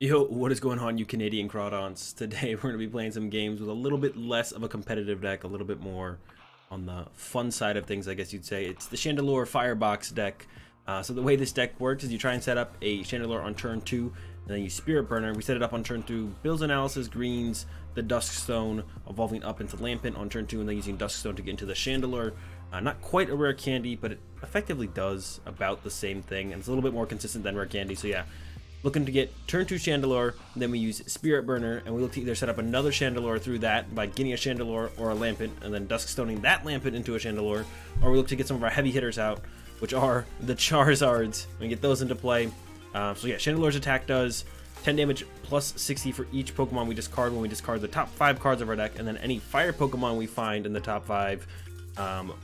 Yo, what is going on, you Canadian crawdons? Today we're going to be playing some games with a little bit less of a competitive deck, a little bit more on the fun side of things, I guess you'd say. It's the Chandelure FireBox deck. So the way this deck works is you try and set up a Chandelure on turn 2, and then you Spirit Burner. We set it up on turn 2, Bill's Analysis, Greens, the Dusk Stone, evolving up into Lampent on turn 2, and then using Dusk Stone to get into the Chandelure. Not quite a rare candy, but it effectively does about the same thing, and it's a little bit more consistent than rare candy, so yeah. Looking to get turn 2 Chandelure, then we use Spirit Burner, and we look to either set up another Chandelure through that by getting a Chandelure or a Lampent, and then Dusk Stoning that Lampent into a Chandelure, or we look to get some of our heavy hitters out, which are the Charizards, and get those into play. So yeah, Chandelure's attack does 10 damage plus 60 for each Pokemon we discard when we discard the top 5 cards of our deck, and then any fire Pokemon we find in the top 5,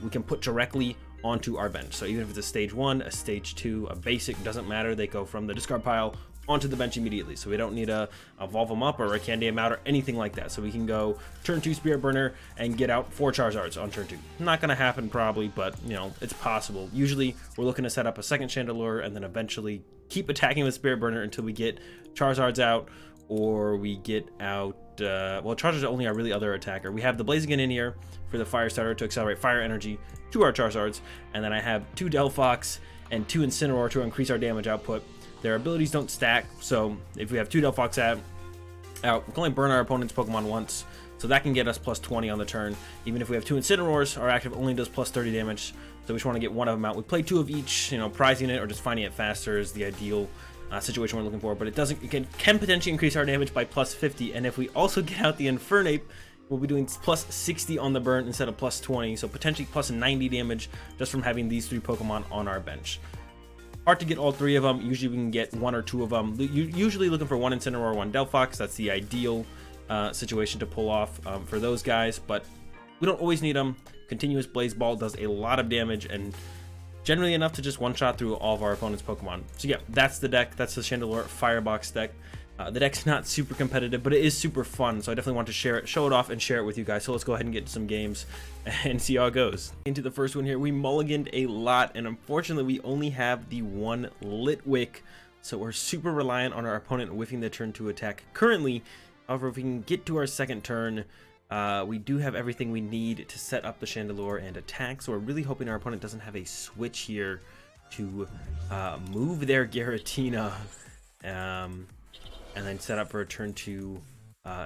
we can put directly onto our bench. So even if it's a stage 1, a stage 2, a basic, doesn't matter, they go from the discard pile onto the bench immediately. So we don't need to evolve them up or a candy them out or anything like that. So we can go turn 2 Spirit Burner and get out 4 Charizards on turn 2. Not going to happen probably, but you know, it's possible. Usually we're looking to set up a second Chandelure and then eventually keep attacking with Spirit Burner until we get Charizards out, or we get out well, Charizard's only our really other attacker. We have the Blaziken in here for the fire starter to accelerate fire energy to our Charizards, and then I have 2 Delphox and 2 Incineroar to increase our damage output. Their abilities don't stack, so if we have 2 Delphox out, we can only burn our opponent's Pokemon once, so that can get us plus 20 on the turn. Even if we have 2 Incineroars, our active only does plus 30 damage, so we just want to get one of them out. We play 2 of each, you know, prizing it or just finding it faster is the ideal situation we're looking for, but it can potentially increase our damage by plus 50, and if we also get out the Infernape, we'll be doing plus 60 on the burn instead of plus 20, so potentially plus 90 damage just from having these 3 Pokemon on our bench. Hard to get all 3 of them. Usually we can get 1 or 2 of them. You're usually looking for 1 Incineroar, 1 Delphox. That's the ideal situation to pull off for those guys, but we don't always need them. Continuous Blaze Ball does a lot of damage and generally enough to just one-shot through all of our opponent's Pokemon. So yeah, that's the deck. That's the Chandelure FireBox deck. The deck's not super competitive, but it is super fun, so I definitely want to share it, show it off, and share it with you guys. So let's go ahead and get to some games and see how it goes. Into the first one here, we mulliganed a lot, and unfortunately we only have the 1 Litwick, so we're super reliant on our opponent whiffing the turn 2 attack currently. However, if we can get to our second turn, we do have everything we need to set up the Chandelure and attack, so we're really hoping our opponent doesn't have a switch here to move their Giratina and then set up for a turn 2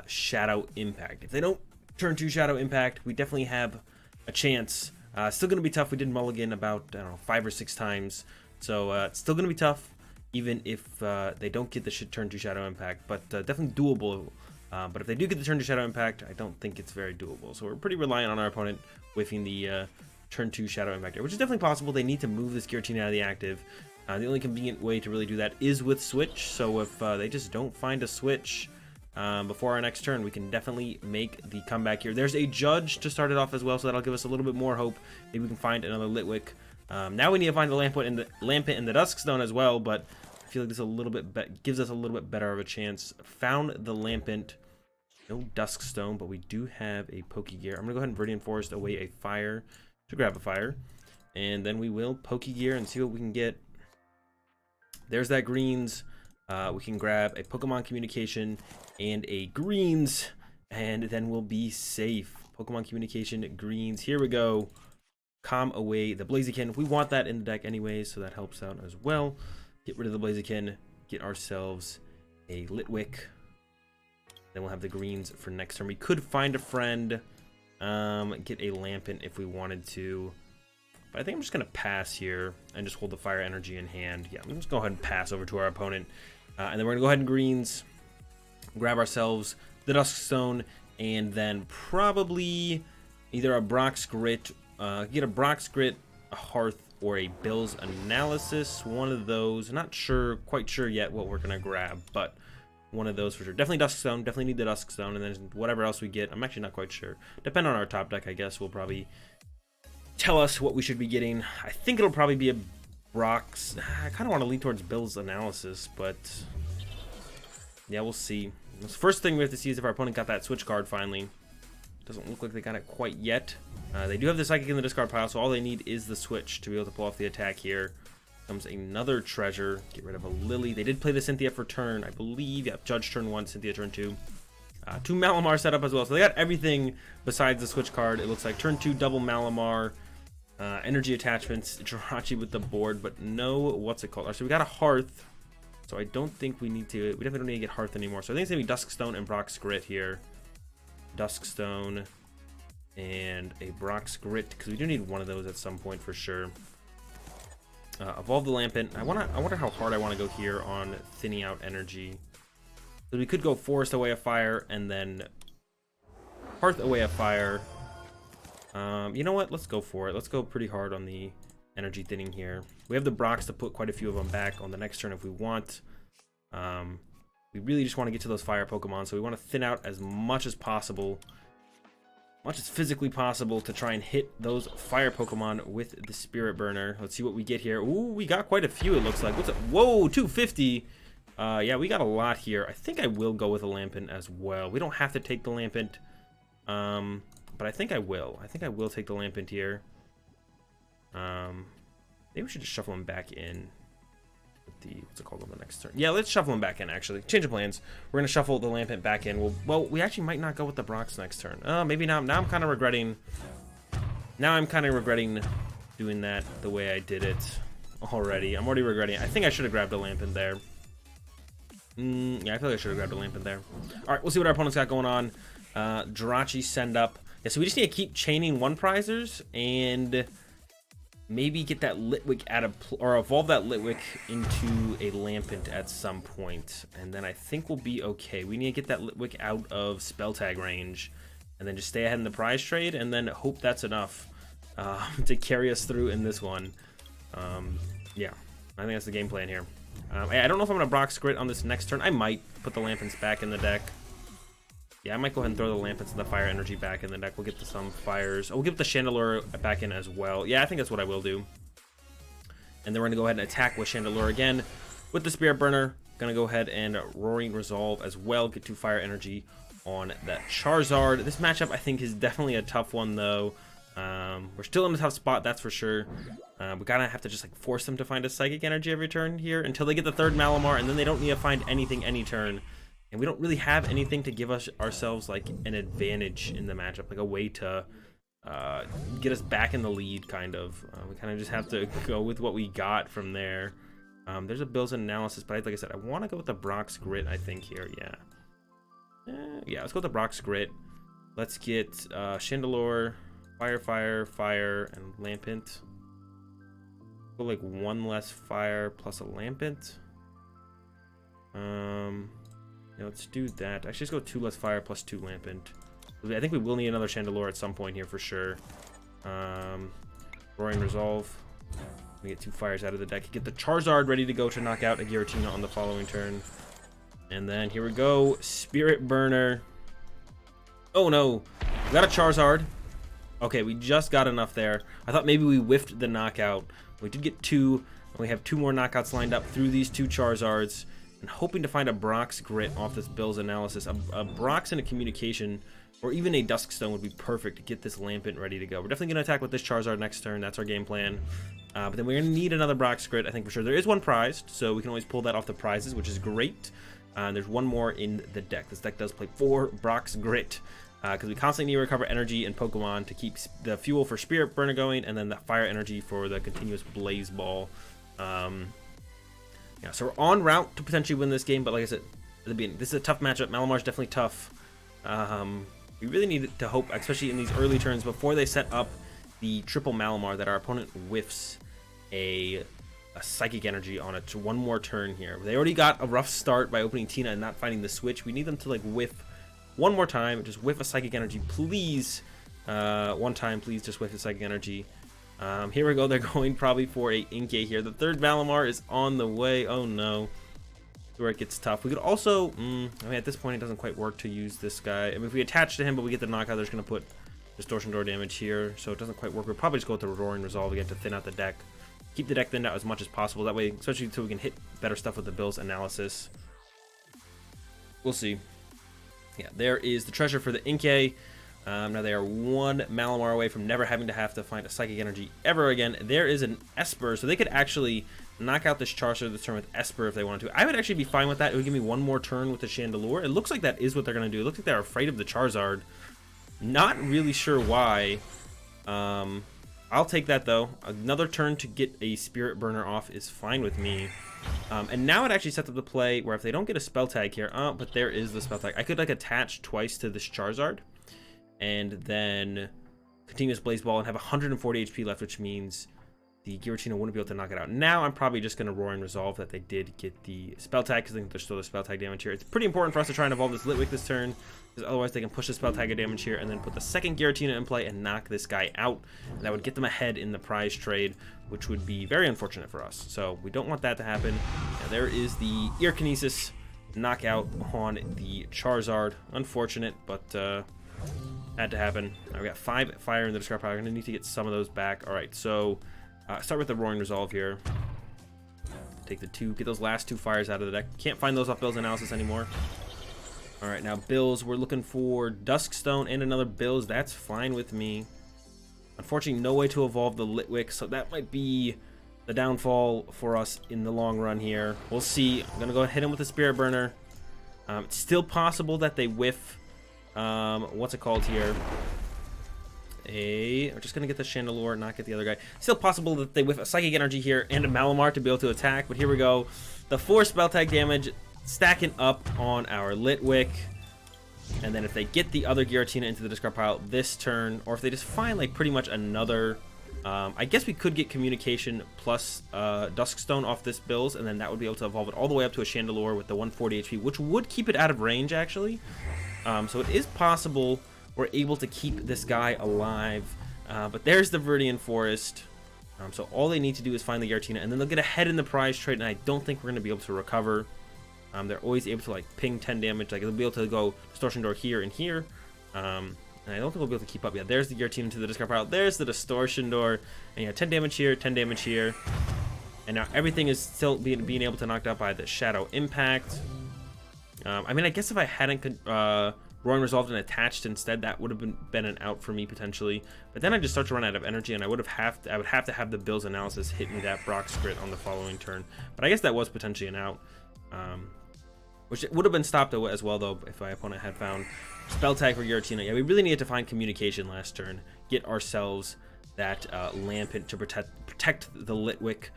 Shadow Impact. If they don't turn 2 Shadow Impact, we definitely have a chance. Still going to be tough. We did mulligan about, I don't know, 5 or 6 times, so it's still going to be tough even if they don't get the turn 2 Shadow Impact, but definitely doable. But if they do get the turn 2 Shadow Impact, I don't think it's very doable. So we're pretty reliant on our opponent whiffing the turn 2 Shadow Impact, which is definitely possible. They need to move this Giratina out of the active. The only convenient way to really do that is with switch. So if they just don't find a switch before our next turn, we can definitely make the comeback here. There's a Judge to start it off as well, so that'll give us a little bit more hope. Maybe we can find another Litwick. Now we need to find the Lampent and the Dusk Stone as well, but I feel like this gives us a little bit better of a chance. Found the Lampent, no Dusk Stone, but we do have a Pokégear. I'm gonna go ahead and Viridian Forest away a fire to grab a fire, and then we will Pokégear and see what we can get. There's that Greens. We can grab a Pokemon Communication and a Greens, and then we'll be safe. Pokemon Communication, Greens. Here we go. Calm away the Blaziken. We want that in the deck anyways, so that helps out as well. Get rid of the Blaziken. Get ourselves a Litwick. Then we'll have the Greens for next turn. We could find a friend. Get a Lampent if we wanted to. But I think I'm just going to pass here and just hold the fire energy in hand. Yeah, let's go ahead and pass over to our opponent. And then we're going to go ahead and Greens, grab ourselves the Dusk Stone, and then probably either a Brock's Grit, get a Brock's Grit, a Hearth, or a Bill's Analysis. One of those. Not sure, quite sure yet what we're going to grab, but one of those for sure. Definitely Dusk Stone, definitely need the Dusk Stone, and then whatever else we get, I'm actually not quite sure. Depending on our top deck, I guess, we'll probably tell us what we should be getting. I think it'll probably be a Brock's. I kind of want to lean towards Bill's Analysis, but yeah, we'll see. The first thing we have to see is if our opponent got that switch card finally. Doesn't look like they got it quite yet. They do have the Psychic in the discard pile, so all they need is the switch to be able to pull off the attack here. Comes another treasure. Get rid of a Lily. They did play the Cynthia for turn, I believe. Yeah, Judge turn 1, Cynthia turn 2. 2 Malamar set up as well. So they got everything besides the switch card. It looks like turn 2 double Malamar. Energy attachments. Jirachi with the board, but no, what's it called? So we got a Hearth. So I don't think we need to. We definitely don't need to get Hearth anymore. So I think it's going to be Dusk Stone and Brock's Grit here. Dusk Stone and a Brock's Grit, because we do need one of those at some point for sure. Evolve the Lampent. I wonder how hard I want to go here on thinning out energy. So we could go Forest Away of Fire and then Hearth Away of Fire. You know what? Let's go for it. Let's go pretty hard on the energy thinning here. We have the Brocks to put quite a few of them back on the next turn if we want. We really just want to get to those fire Pokemon, so we want to thin out as much as possible, much as physically possible, to try and hit those fire Pokemon with the Spirit Burner. Let's see what we get here. Ooh, we got quite a few, it looks like. What's it? Whoa, 250. Yeah, we got a lot here. I think I will go with a Lampent as well. We don't have to take the Lampent, but I think I will. I think I will take the Lampent here. Maybe we should just shuffle him back in. What's it called on the next turn? Yeah, let's shuffle him back in, actually. Change of plans. We're going to shuffle the Lampent back in. Well, we actually might not go with the Brox next turn. Maybe not. Now I'm kind of regretting. Now I'm kind of regretting doing that the way I did it already. I'm already regretting it. I think I should have grabbed a Lampent there. Yeah, I feel like I should have grabbed a Lampent there. All right, we'll see what our opponent's got going on. Jirachi send up. Yeah, so we just need to keep chaining one prizers and maybe get that Litwick or evolve that Litwick into a Lampent at some point, and then I think we'll be okay. We need to get that Litwick out of spell tag range, and then just stay ahead in the prize trade, and then hope that's enough to carry us through in this one. Yeah, I think that's the game plan here. I don't know if I'm gonna Brock's Grit on this next turn. I might put the Lampents back in the deck. Yeah, I might go ahead and throw the Lampents and the Fire Energy back in the deck. We'll get to some Fires. Oh, we'll get the Chandelure back in as well. Yeah, I think that's what I will do. And then we're going to go ahead and attack with Chandelure again with the Spirit Burner. Going to go ahead and Roaring Resolve as well. Get 2 Fire Energy on that Charizard. This matchup, I think, is definitely a tough one, though. We're still in a tough spot, that's for sure. We kind of have to just like force them to find a Psychic Energy every turn here until they get the 3rd Malamar, and then they don't need to find anything any turn. And we don't really have anything to give us ourselves like an advantage in the matchup, like a way to get us back in the lead, kind of. We kind of just have to go with what we got from there. There's a Bills Analysis, but like I said, I want to go with the Brock's Grit, I think, here. Yeah. Yeah, let's go with the Brock's Grit. Let's get Chandelure, Fire, and Lampent. Go like 1 less Fire plus a Lampent. Yeah, let's do that. Actually, let's go 2 less Fire plus 2 Lampent. I think we will need another Chandelure at some point here for sure. Roaring Resolve. We get 2 Fires out of the deck. Get the Charizard ready to go to knock out a Giratina on the following turn. And then here we go. Spirit Burner. Oh no. We got a Charizard. Okay, we just got enough there. I thought maybe we whiffed the knockout. We did get 2. And we have 2 more knockouts lined up through these 2 Charizards. And hoping to find a Brock's Grit off this Bill's Analysis. A Brock's and a Communication, or even a Dusk Stone would be perfect to get this Lampent ready to go. We're definitely going to attack with this Charizard next turn. That's our game plan. But then we're going to need another Brock's Grit, I think, for sure. There is 1 prized, so we can always pull that off the prizes, which is great. There's 1 more in the deck. This deck does play 4 Brock's Grit, because we constantly need to recover energy in Pokemon to keep the fuel for Spirit Burner going, and then the Fire Energy for the continuous Blaze Ball. Yeah, so we're en route to potentially win this game, but like I said at the beginning, this is a tough matchup. Malamar's definitely tough. We really need to hope, especially in these early turns, before they set up the triple Malamar, that our opponent whiffs a Psychic Energy on it to 1 more turn here. They already got a rough start by opening Tina and not finding the switch. We need them to like whiff 1 more time. Just whiff a Psychic Energy, please. 1 time, please. Just whiff a Psychic Energy. Here we go. They're going probably for a Inkay here. The 3rd Malamar is on the way. Oh no. Where it gets tough. We could also, I mean, at this point it doesn't quite work to use this guy. I mean, if we attach to him but we get the knockout, they're just going to put Distortion Door damage here, so it doesn't quite work. We'll probably just go with the Roaring Resolve again to thin out the deck. Keep the deck thinned out as much as possible. That way, especially so we can hit better stuff with the Bill's Analysis. We'll see. Yeah, there is the treasure for the Inkay. Now they are one Malamar away from never having to have to find a Psychic Energy ever again. There is an Esper, so they could actually knock out this Charizard this turn with Esper if they wanted to. I would actually be fine with that. It would give me one more turn with the Chandelure. It looks like that is what they're going to do. It looks like they're afraid of the Charizard. Not really sure why. I'll take that though. Another turn to get a Spirit Burner off is fine with me. And now it actually sets up the play where if they don't get a Spell Tag here, but there is the Spell Tag. I could like attach twice to this Charizard and then Continuous Blaze Ball and have 140 HP left, which means the Giratina wouldn't be able to knock it out. Now I'm probably just going to Roaring Resolve that they did get the Spell Tag, because I think there's still the Spell Tag damage here. It's pretty important for us to try and evolve this Litwick this turn, because otherwise they can push the Spell Tag damage here and then put the second Giratina in play and knock this guy out. And that would get them ahead in the prize trade, which would be very unfortunate for us. So we don't want that to happen. Now, there is the Ear Kinesis knockout on the Charizard. Unfortunate, but had to happen. Now we got 5 fire in the discard pile. I'm going to need to get some of those back. All right, so start with the Roaring Resolve here. Take the 2, get those last 2 fires out of the deck. Can't find those off Bill's analysis anymore. All right, now Bills, we're looking for Dusk Stone and another Bills. That's fine with me. Unfortunately, no way to evolve the Litwick, so that might be the downfall for us in the long run here. We'll see. I'm gonna go ahead and hit him with a Spirit Burner. It's still possible that they whiff. What's it called here? We're just gonna get the Chandelure, not get the other guy. Still possible that they whiff a Psychic Energy here and a Malamar to be able to attack, but here we go. The 4 Spell Tag damage stacking up on our Litwick. And then if they get the other Giratina into the discard pile this turn, or if they just find like pretty much another, I guess we could get Communication plus Dusk Stone off this Bills, and then that would be able to evolve it all the way up to a Chandelure with the 140 HP, which would keep it out of range actually. So it is possible we're able to keep this guy alive. But there's the Viridian Forest. So all they need to do is find the Giratina, and then they'll get ahead in the prize trade, and I don't think we're going to be able to recover. They're always able to like ping 10 damage. Like they'll be able to go Distortion Door here and here. And I don't think we'll be able to keep up. Yeah, there's the Giratina to the discard pile. There's the Distortion Door. And yeah, 10 damage here, 10 damage here. And now everything is still being able to knocked out by the Shadow Impact. I mean, I guess if I hadn't Roaring Resolved and attached instead, that would have been an out for me potentially. But then I just start to run out of energy, and I would have to have the Bill's analysis hit me that Brock's Grit on the following turn. But I guess that was potentially an out. Which would have been stopped as well, though, if my opponent had found Spell Tag for Giratina. Yeah, we really needed to find Communication last turn. Get ourselves that Lampent to protect the Litwick.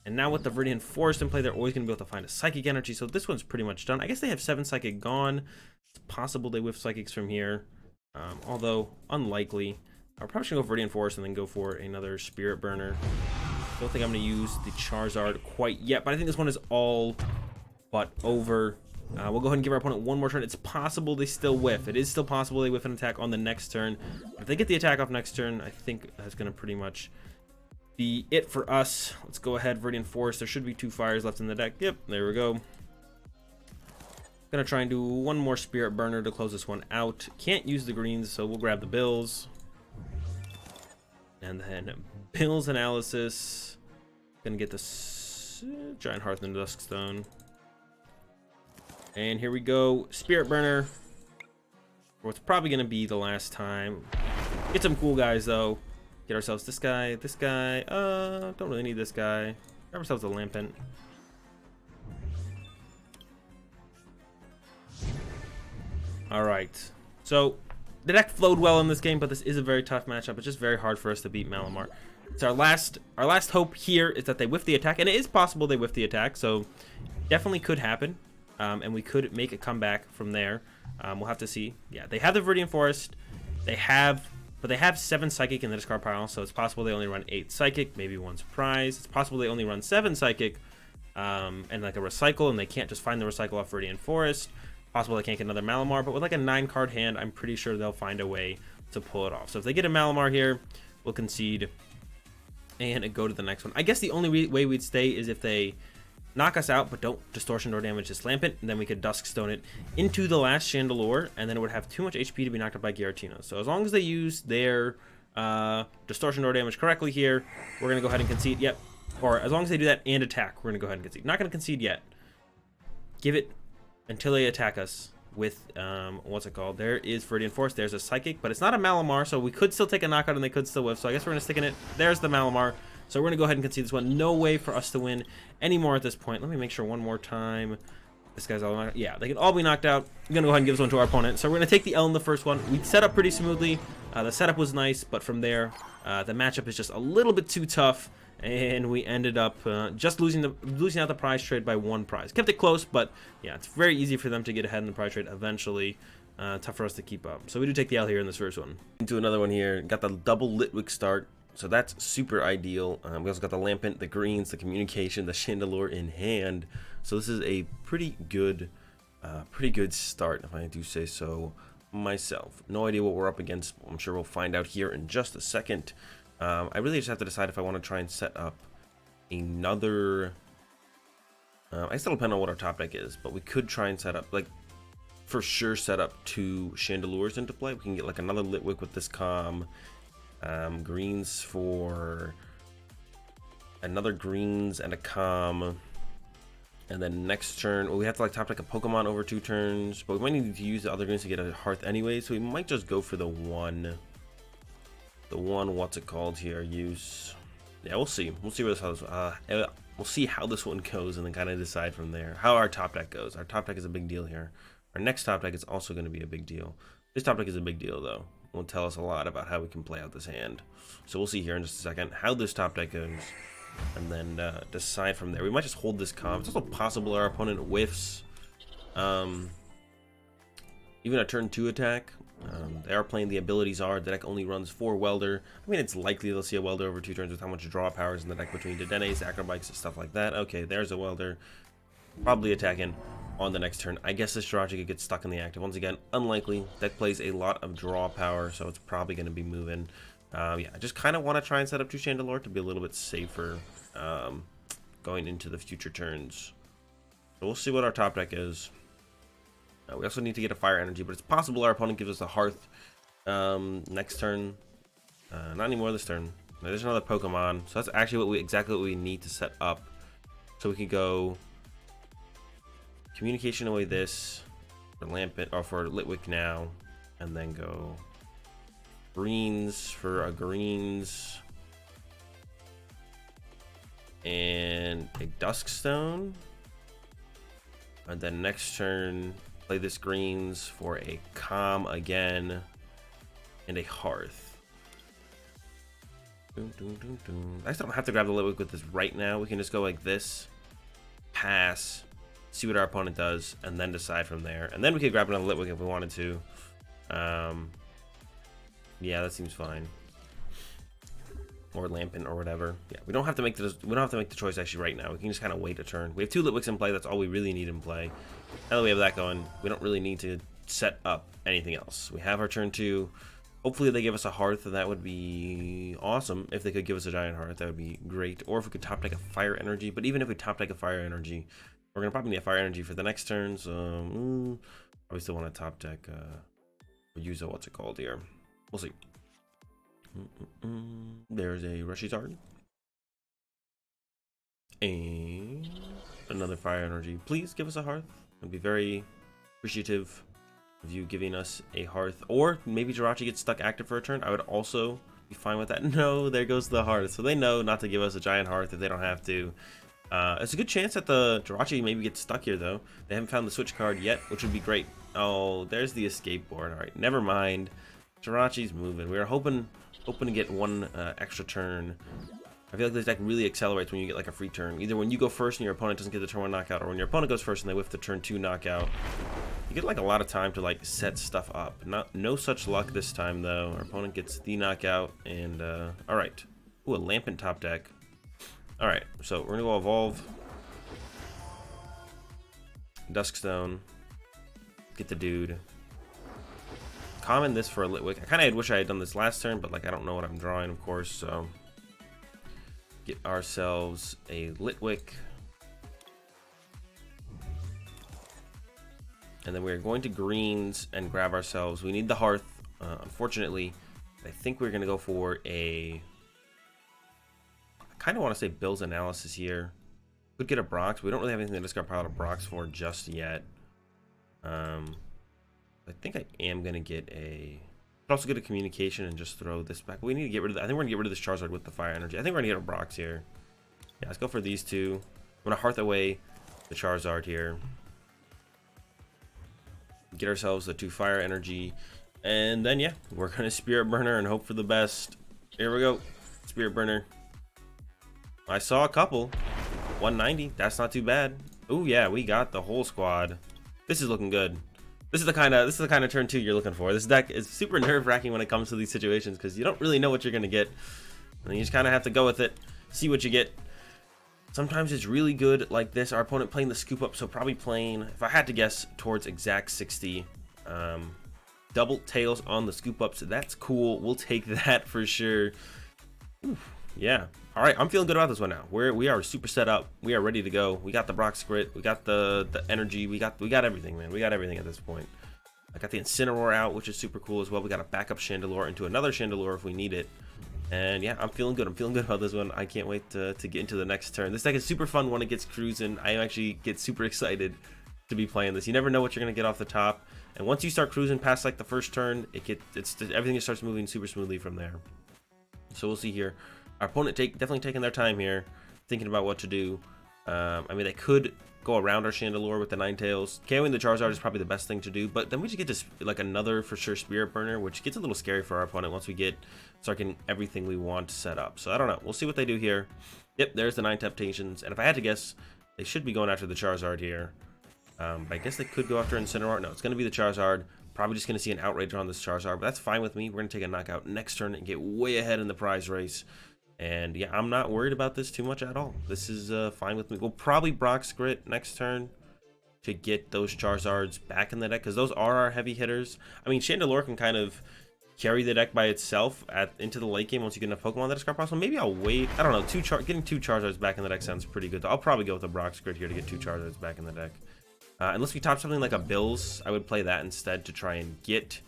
And now with the Viridian Forest in play, they're always going to be able to find a Psychic Energy. So this one's pretty much done. I guess they have 7 Psychic gone. It's possible they whiff Psychics from here. Although, unlikely. I'll probably should go Viridian Forest and then go for another Spirit Burner. Don't think I'm going to use the Charizard quite yet, but I think this one is all but over. We'll go ahead and give our opponent one more turn. It's possible they still whiff. It is still possible they whiff an attack on the next turn. If they get the attack off next turn, I think that's going to pretty much be it for us. Let's go ahead, Viridian Forest. There should be 2 fires left in the deck. Yep, there we go. Gonna try and do one more Spirit Burner to close this one out. Can't use the greens, so we'll grab the Bills. And then Bill's analysis. Gonna get this Giant Hearth and Dusk Stone. And here we go. Spirit Burner. For what's probably gonna be the last time. Get some cool guys though. Get ourselves this guy, this guy. Don't really need this guy. Grab ourselves a Lampent. Alright. So the deck flowed well in this game, but this is a very tough matchup. It's just very hard for us to beat Malamar. So our last hope here is that they whiff the attack, and it is possible they whiff the attack, so definitely could happen. And we could make a comeback from there. We'll have to see. Yeah, they have the Viridian Forest. But they have 7 Psychic in the discard pile, so it's possible they only run 8 Psychic, maybe 1 Surprise. It's possible they only run 7 Psychic, and like a Recycle, and they can't just find the Recycle off Viridian Forest. Possible they can't get another Malamar, but with like a 9-card hand, I'm pretty sure they'll find a way to pull it off. So if they get a Malamar here, we'll concede and go to the next one. I guess the only way we'd stay is if they knock us out, but don't Distortion Door damage this Lampent, and then we could Dusk Stone it into the last Chandelure, and then it would have too much HP to be knocked out by Giratina. So as long as they use their Distortion Door damage correctly here, we're going to go ahead and concede. Yep. Or as long as they do that and attack, we're going to go ahead and concede. Not going to concede yet. Give it until they attack us. with what's it called? There is Viridian Force. There's a Psychic, but it's not a Malamar, so we could still take a knockout and they could still whiff. So I guess we're gonna stick in it. There's the Malamar. So we're gonna go ahead and concede this one. No way for us to win anymore at this point. Let me make sure one more time. This guy's all knocked out. Yeah, they can all be knocked out. I'm gonna go ahead and give this one to our opponent. So we're gonna take the L in the first one. We set up pretty smoothly. The setup was nice, but from there, the matchup is just a little bit too tough, and we ended up just losing out the prize trade by 1 prize. Kept it close, but yeah, it's very easy for them to get ahead in the prize trade eventually. Tough for us to keep up. So we do take the L here in this first one. Into another one here. Got the double Litwick start. So that's super ideal. We also got the Lampent, the greens, the communication, the Chandelure in hand. So this is a pretty good start, if I do say so myself. No idea what we're up against. I'm sure we'll find out here in just a second. I really just have to decide if I want to try and set up another. I still depend on what our top deck is, but we could try and set up, like, for sure set up 2 Chandelures into play. We can get like another Litwick with this Calm. Greens for another greens and a Calm, and then next turn, well, we have to like top deck a Pokemon over 2 turns, but we might need to use the other greens to get a Hearth anyway, so we might just go for the one what's it called here use. Yeah, we'll see where this goes. We'll see how this one goes and then kind of decide from there how our top deck goes. Our top deck is a big deal here. Our next top deck is also going to be a big deal. This top deck is a big deal though. Will tell us a lot about how we can play out this hand. So we'll see here in just a second how this top deck goes, and then decide from there. We might just hold this Calm. It's also possible our opponent whiffs even a turn 2 attack. They are playing the abilities are. The deck only runs 4 Welder. I mean, it's likely they'll see a Welder over 2 turns with how much draw power is in the deck between Dedenes, Acrobikes, and stuff like that. Okay, there's a Welder. Probably attacking on the next turn. I guess this Jirachi gets stuck in the active. Once again, unlikely. Deck plays a lot of draw power, so it's probably going to be moving. Yeah, I just kind of want to try and set up 2 Chandelure to be a little bit safer going into the future turns. So we'll see what our top deck is. We also need to get a Fire Energy, but it's possible our opponent gives us a Hearth next turn. Not anymore this turn. There's another Pokemon, so that's actually exactly what we need to set up. So we can go communication away this for Lampent or for Litwick now, and then go greens for a greens and a Dusk Stone, and then next turn play this greens for a Calm again and a Hearth. I just don't have to grab the Litwick with this right now. We can just go like this, pass, see what our opponent does, and then decide from there. And then we could grab another Litwick if we wanted to. Yeah, that seems fine. Or Lampent or whatever. Yeah, we don't have to make the choice actually right now. We can just kind of wait a turn. We have 2 Litwicks in play. That's all we really need in play. Now that we have that going, we don't really need to set up anything else. We have our turn 2. Hopefully they give us a Hearth, and that would be awesome. If they could give us a Giant Hearth, that would be great. Or if we could top deck a Fire Energy. But even if we top deck a Fire Energy, we're going to probably need a Fire Energy for the next turn. So I still want to top deck use a what's it called here. We'll see. There's a Charizard. And another Fire Energy. Please give us a Hearth. I'd be very appreciative of you giving us a Hearth. Or maybe Jirachi gets stuck active for a turn. I would also be fine with that. No, there goes the Hearth. So they know not to give us a Giant Hearth if they don't have to. It's a good chance that the Jirachi maybe gets stuck here, though. They haven't found the switch card yet, which would be great. Oh, there's the escape board. All right, never mind. Jirachi's moving. We were hoping to get one extra turn. I feel like this deck really accelerates when you get like a free turn. Either when you go first and your opponent doesn't get the turn 1 knockout, or when your opponent goes first and they whiff the turn 2 knockout. You get like a lot of time to like set stuff up. No such luck this time though. Our opponent gets the knockout, and all right. Ooh, a Lampent top deck. All right, so we're gonna go evolve Dusk Stone. Get the dude. Common this for a Litwick. I kind of wish I had done this last turn, but like I don't know what I'm drawing, of course. So get ourselves a Litwick, and then we're going to greens and grab ourselves. We need the Hearth. Unfortunately, I think we're gonna go for a. I kind of want to say Bill's Analysis here. Could get a Brox. We don't really have anything to discard pile of Brox for just yet. I think I am gonna get a. I'll also get a communication and just throw this back. We need to get rid of. I think we're gonna get rid of this Charizard with the fire energy. I think we're gonna get a Brox here. Yeah, let's go for these two. I'm gonna Hearth away the Charizard here. Get ourselves the 2 fire energy, and then yeah, we're gonna Spirit Burner and hope for the best. Here we go, Spirit Burner. I saw a couple. 190. That's not too bad. Oh yeah, we got the whole squad. This is looking good. This is the kind of turn 2 you're looking for. This deck is super nerve-wracking when it comes to these situations because you don't really know what you're gonna get, and you just kind of have to go with it, see what you get. Sometimes it's really good like this. Our opponent playing the scoop up, so probably playing, if I had to guess, towards exact 60. Double tails on the scoop ups. That's cool. We'll take that for sure. Oof, yeah. All right, I'm feeling good about this one now. We are super set up. We are ready to go. We got the Brox Grit. We got the energy. We got everything, man. We got everything at this point. I got the Incineroar out, which is super cool as well. We got a backup Chandelure into another Chandelure if we need it. And yeah, I'm feeling good. I'm feeling good about this one. I can't wait to get into the next turn. This deck is super fun when it gets cruising. I actually get super excited to be playing this. You never know what you're gonna get off the top, and once you start cruising past like the first turn, everything just starts moving super smoothly from there. So we'll see here. Our opponent definitely taking their time here, thinking about what to do. I mean, they could go around our Chandelure with the Ninetales. KOing the Charizard is probably the best thing to do, but then we just get this like another for sure Spirit Burner, which gets a little scary for our opponent once we start getting everything we want set up. So I don't know. We'll see what they do here. Yep, there's the 9 Temptations, and if I had to guess, they should be going after the Charizard here. But I guess they could go after Incineroar. No, it's going to be the Charizard. Probably just going to see an Outrager on this Charizard, but that's fine with me. We're going to take a knockout next turn and get way ahead in the prize race. And yeah, I'm not worried about this too much at all. This is fine with me. We'll probably Brox Grit next turn to get those Charizards back in the deck, because those are our heavy hitters. I mean, Chandelure can kind of carry the deck by itself into the late game once you get enough Pokemon that discard possible. Maybe I'll wait. I don't know. Getting 2 Charizards back in the deck sounds pretty good. I'll probably go with a Brox Grit here to get 2 Charizards back in the deck. Unless we top something like a Bills, I would play that instead to try and get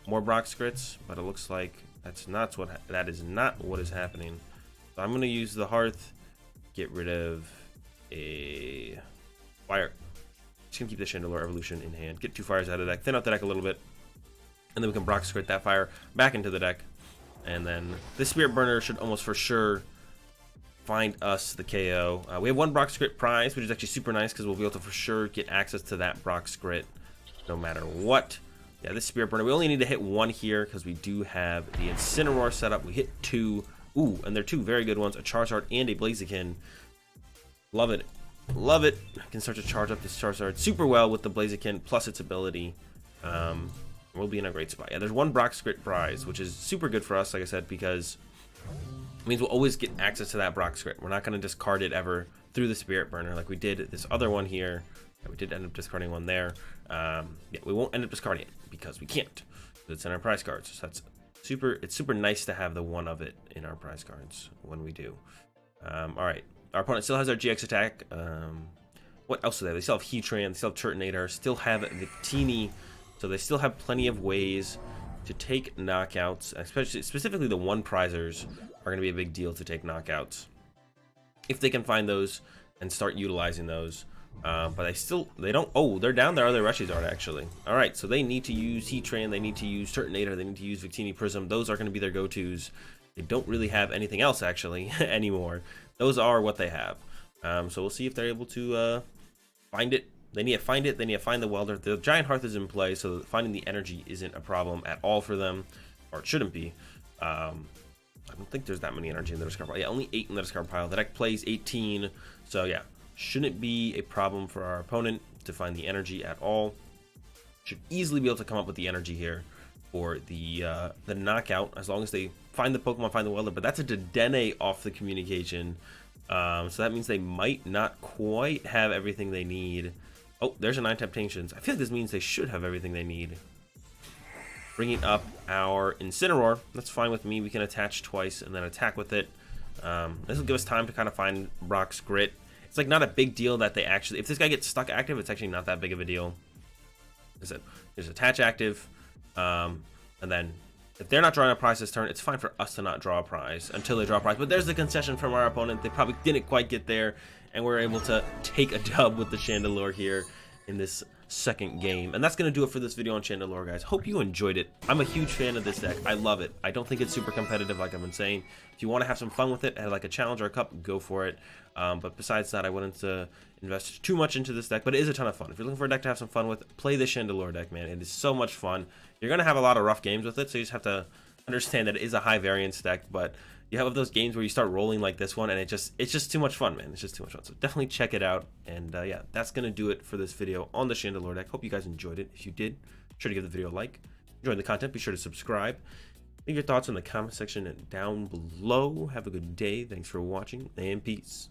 more Brox Grits. But it looks like that is not what is happening. So I'm going to use the Hearth, get rid of a Fire. Just going to keep the Chandelure Evolution in hand. Get 2 fires out of the deck, thin out the deck a little bit. And then we can Brox Grit that fire back into the deck. And then this Spirit Burner should almost for sure find us the KO. We have 1 Brox Grit prize, which is actually super nice because we'll be able to for sure get access to that Brox Grit no matter what. Yeah, this Spirit Burner, we only need to hit 1 here because we do have the Incineroar set up. We hit 2. Ooh, and they're 2 very good ones, a Charizard and a Blaziken. Love it. Love it. I can start to charge up this Charizard super well with the Blaziken plus its ability. We'll be in a great spot. Yeah, there's 1 Brox Grit prize, which is super good for us, like I said, because it means we'll always get access to that Brox Grit. We're not going to discard it ever through the Spirit Burner like we did this other one here. Yeah, we did end up discarding 1 there. Yeah, we won't end up discarding it because we can't. It's in our prize cards. So that's it's super nice to have the 1 of it in our prize cards when we do. All right, our opponent still has our GX attack. What else do they have? They still have Heatran, they still have Turtonator, still have Victini. So they still have plenty of ways to take knockouts, specifically the 1 prizers are going to be a big deal to take knockouts if they can find those and start utilizing those. But they don't. Oh, they're down their other Charizard actually. All right, so they need to use Heatran, they need to use Turtonator, they need to use Victini Prism. Those are going to be their go-tos. They don't really have anything else actually anymore. Those are what they have. So we'll see if they're able to find it. They need to find it. They need to find the Welder. The Giant Hearth is in play, so finding the energy isn't a problem at all for them, or it shouldn't be. I don't think there's that many energy in the discard pile. Yeah, only 8 in the discard pile. The deck plays 18, so yeah, shouldn't be a problem for our opponent to find the energy at all. Should easily be able to come up with the energy here for the knockout, as long as they find the Pokemon, find the Welder. But that's a Dedenne off the communication, so that means they might not quite have everything they need. Oh, there's a 9 Temptations. I feel like this means they should have everything they need. Bringing up our Incineroar. That's fine with me. We can attach twice and then attack with it. This will give us time to kind of find Brox Grit. It's like not a big deal that they actually... If this guy gets stuck active, it's actually not that big of a deal. There's attach active. And then if they're not drawing a prize this turn, it's fine for us to not draw a prize until they draw a prize. But there's the concession from our opponent. They probably didn't quite get there. And we're able to take a dub with the Chandelure here in this second game. And that's going to do it for this video on Chandelure, guys. Hope you enjoyed it. I'm a huge fan of this deck. I love it. I don't think it's super competitive, like I've been saying. If you want to have some fun with it, have like a challenge or a cup, go for it. But besides that, I wouldn't invest too much into this deck, but it is a ton of fun. If you're looking for a deck to have some fun with, play the Chandelure deck, man. It is so much fun. You're going to have a lot of rough games with it, so you just have to understand that it is a high variance deck, but you have those games where you start rolling like this one, and it's just too much fun, man. It's just too much fun. So definitely check it out. And yeah, that's gonna do it for this video on the Chandelure deck. Hope you guys enjoyed it. If you did, be sure to give the video a like. Enjoyed the content, be sure to subscribe. Leave your thoughts in the comment section down below. Have a good day. Thanks for watching, and peace.